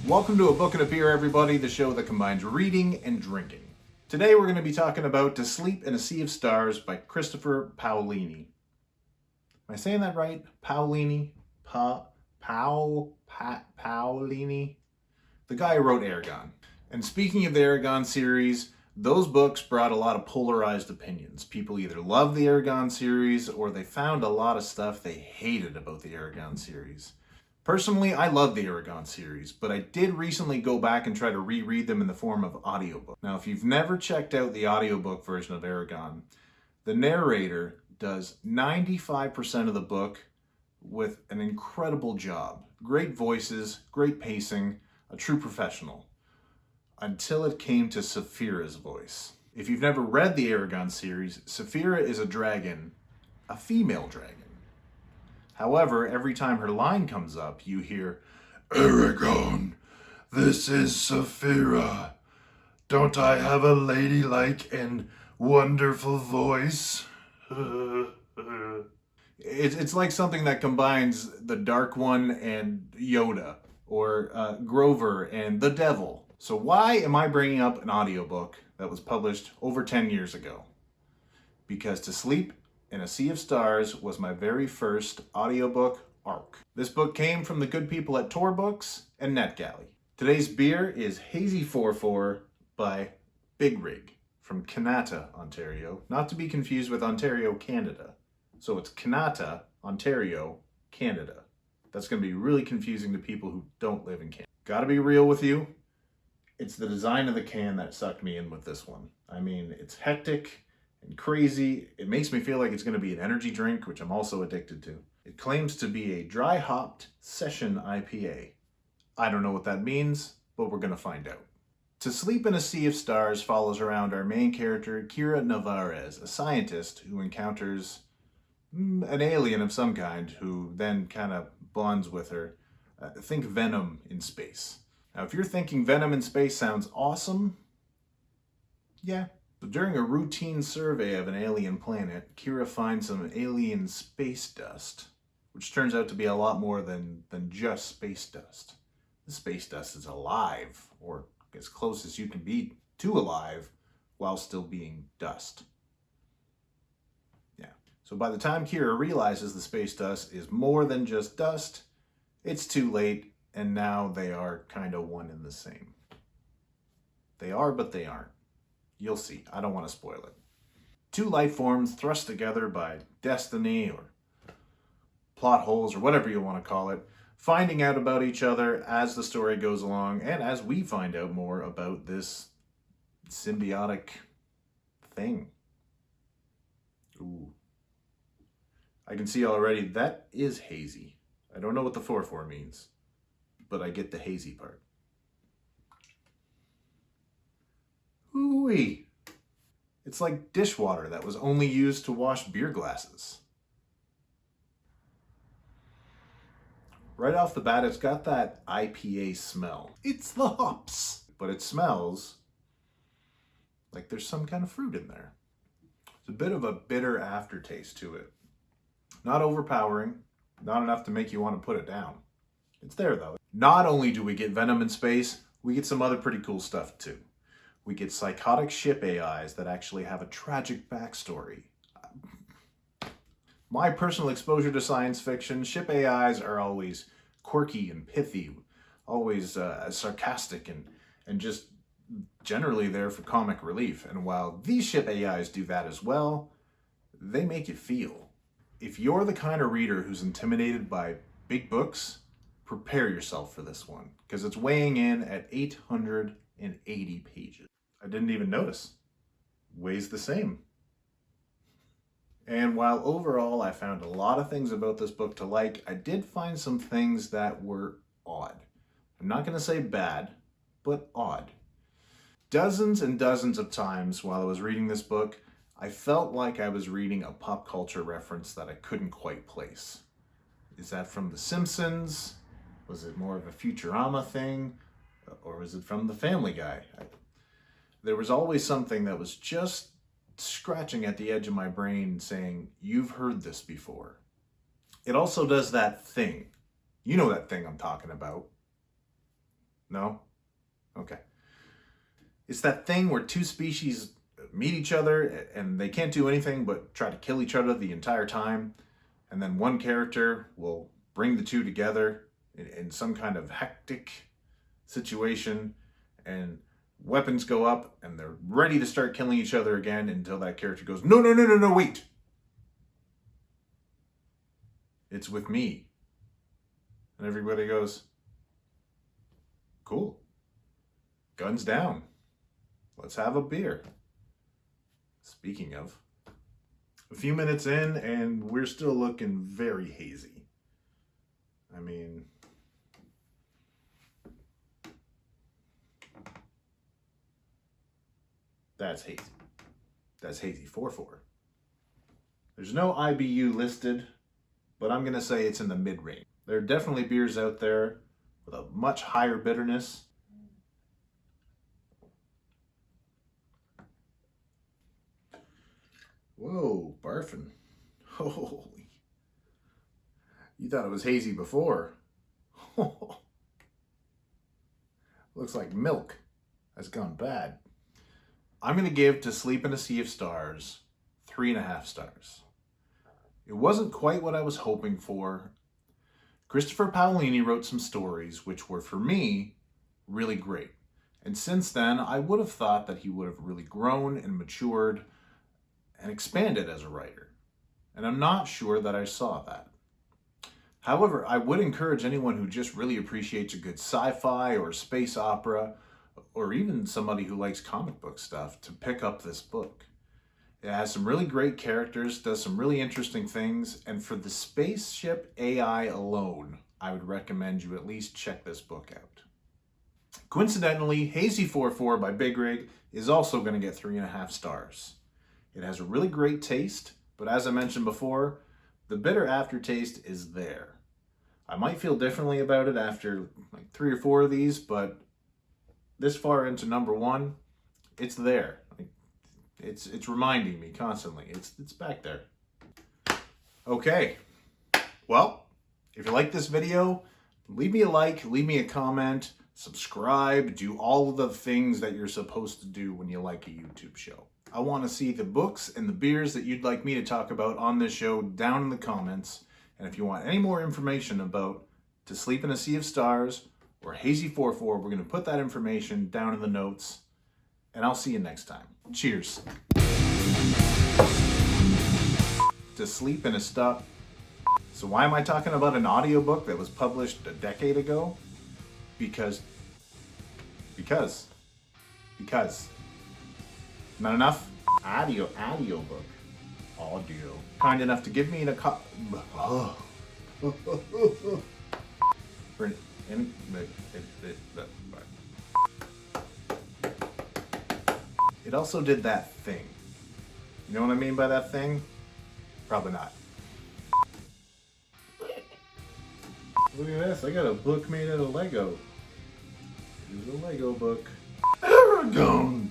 Welcome to A Book and a Beer, everybody, the show that combines reading and drinking. Today we're going to be talking about To Sleep in a Sea of Stars by Christopher Paolini. Am I saying that right? Paolini? Paolini? The guy who wrote Eragon. And speaking of the Eragon series, those books brought a lot of polarized opinions. People either loved the Eragon series or they found a lot of stuff they hated about the Eragon series. Personally, I love the Eragon series, but I did recently go back and try to reread them in the form of audiobook. Now, if you've never checked out the audiobook version of Eragon, the narrator does 95% of the book with an incredible job. Great voices, great pacing, a true professional. Until it came to Saphira's voice. If you've never read the Eragon series, Saphira is a dragon, a female dragon. However, every time her line comes up, you hear, "Eragon, this is Saphira. Don't I have a ladylike and wonderful voice?" It's like something that combines the Dark One and Yoda, or Grover and the Devil. So why am I bringing up an audiobook that was published over 10 years ago? Because To Sleep in a Sea of Stars was my very first audiobook arc. This book came from the good people at Tor Books and NetGalley. Today's beer is Hazy 44 by Big Rig from Kanata, Ontario. Not to be confused with Ontario, Canada. So it's Kanata, Ontario, Canada. That's going to be really confusing to people who don't live in Canada. Gotta be real with you. It's the design of the can that sucked me in with this one. I mean, it's hectic and crazy. It makes me feel like it's going to be an energy drink, which I'm also addicted to. It claims to be a dry hopped session IPA. I don't know what that means, but we're going to find out. To Sleep in a Sea of Stars follows around our main character, Kira Navarez, a scientist who encounters an alien of some kind who then kind of bonds with her. Think Venom in space. Now, if you're thinking Venom in space sounds awesome, yeah. But during a routine survey of an alien planet, Kira finds some alien space dust, which turns out to be a lot more than just space dust. The space dust is alive, or as close as you can be to alive, while still being dust. Yeah. So by the time Kira realizes the space dust is more than just dust, it's too late, and now they are kind of one and the same. They are, but they aren't. You'll see. I don't want to spoil it. Two life forms thrust together by destiny or plot holes or whatever you want to call it, finding out about each other as the story goes along and as we find out more about this symbiotic thing. Ooh. I can see already that is hazy. I don't know what the 4-4 means, but I get the hazy part. Ooh-wee. It's like dishwater that was only used to wash beer glasses. Right off the bat, it's got that IPA smell. It's the hops, but it smells like there's some kind of fruit in there. It's a bit of a bitter aftertaste to it. Not overpowering, not enough to make you want to put it down. It's there though. Not only do we get Venom in space, we get some other pretty cool stuff too. We get psychotic ship AIs that actually have a tragic backstory. My personal exposure to science fiction, ship AIs are always quirky and pithy, always sarcastic and just generally there for comic relief. And while these ship AIs do that as well, they make you feel. If you're the kind of reader who's intimidated by big books, prepare yourself for this one, because it's weighing in at 880 pages. I didn't even notice. Weighs the same. And while overall I found a lot of things about this book to like, I did find some things that were odd. I'm not going to say bad, but odd. Dozens and dozens of times while I was reading this book, I felt like I was reading a pop culture reference that I couldn't quite place. Is that from The Simpsons? Was it more of a Futurama thing? Or was it from The Family Guy? There was always something that was just scratching at the edge of my brain saying, you've heard this before. It also does that thing. You know that thing I'm talking about. No? Okay. It's that thing where two species meet each other and they can't do anything but try to kill each other the entire time. And then one character will bring the two together in some kind of hectic situation, and weapons go up and they're ready to start killing each other again until that character goes, no, no, no, no, no, wait. It's with me. And everybody goes, cool. Guns down. Let's have a beer. Speaking of, a few minutes in and we're still looking very hazy. I mean, that's hazy. That's Hazy 44. There's no IBU listed, but I'm going to say it's in the mid-range. There are definitely beers out there with a much higher bitterness. Whoa, barfing. Holy. You thought it was hazy before. Looks like milk has gone bad. I'm going to give To Sleep in a Sea of Stars 3.5 stars. It wasn't quite what I was hoping for. Christopher Paolini wrote some stories which were, for me, really great. And since then, I would have thought that he would have really grown and matured and expanded as a writer. And I'm not sure that I saw that. However, I would encourage anyone who just really appreciates a good sci-fi or space opera, or even somebody who likes comic book stuff, to pick up this book. It has some really great characters, does some really interesting things, and for the spaceship AI alone, I would recommend you at least check this book out. Coincidentally, Hazy 44 by Big Rig is also going to get 3.5 stars. It has a really great taste, but as I mentioned before, the bitter aftertaste is there. I might feel differently about it after like 3 or 4 of these, but this far into number 1, it's there. It's reminding me constantly. It's back there. Okay. Well, if you like this video, leave me a like, leave me a comment, subscribe, do all of the things that you're supposed to do when you like a YouTube show. I want to see the books and the beers that you'd like me to talk about on this show down in the comments. And if you want any more information about To Sleep in a Sea of Stars or Hazy 44, we're going to put that information down in the notes. And I'll see you next time. Cheers. To Sleep in a Stuff. So why am I talking about an audiobook that was published a decade ago? Because. Not enough? Audiobook. Audio. Kind enough to give me It also did that thing. You know what I mean by that thing? Probably not. Look at this, I got a book made out of Lego. Here's a Lego book. Aragon!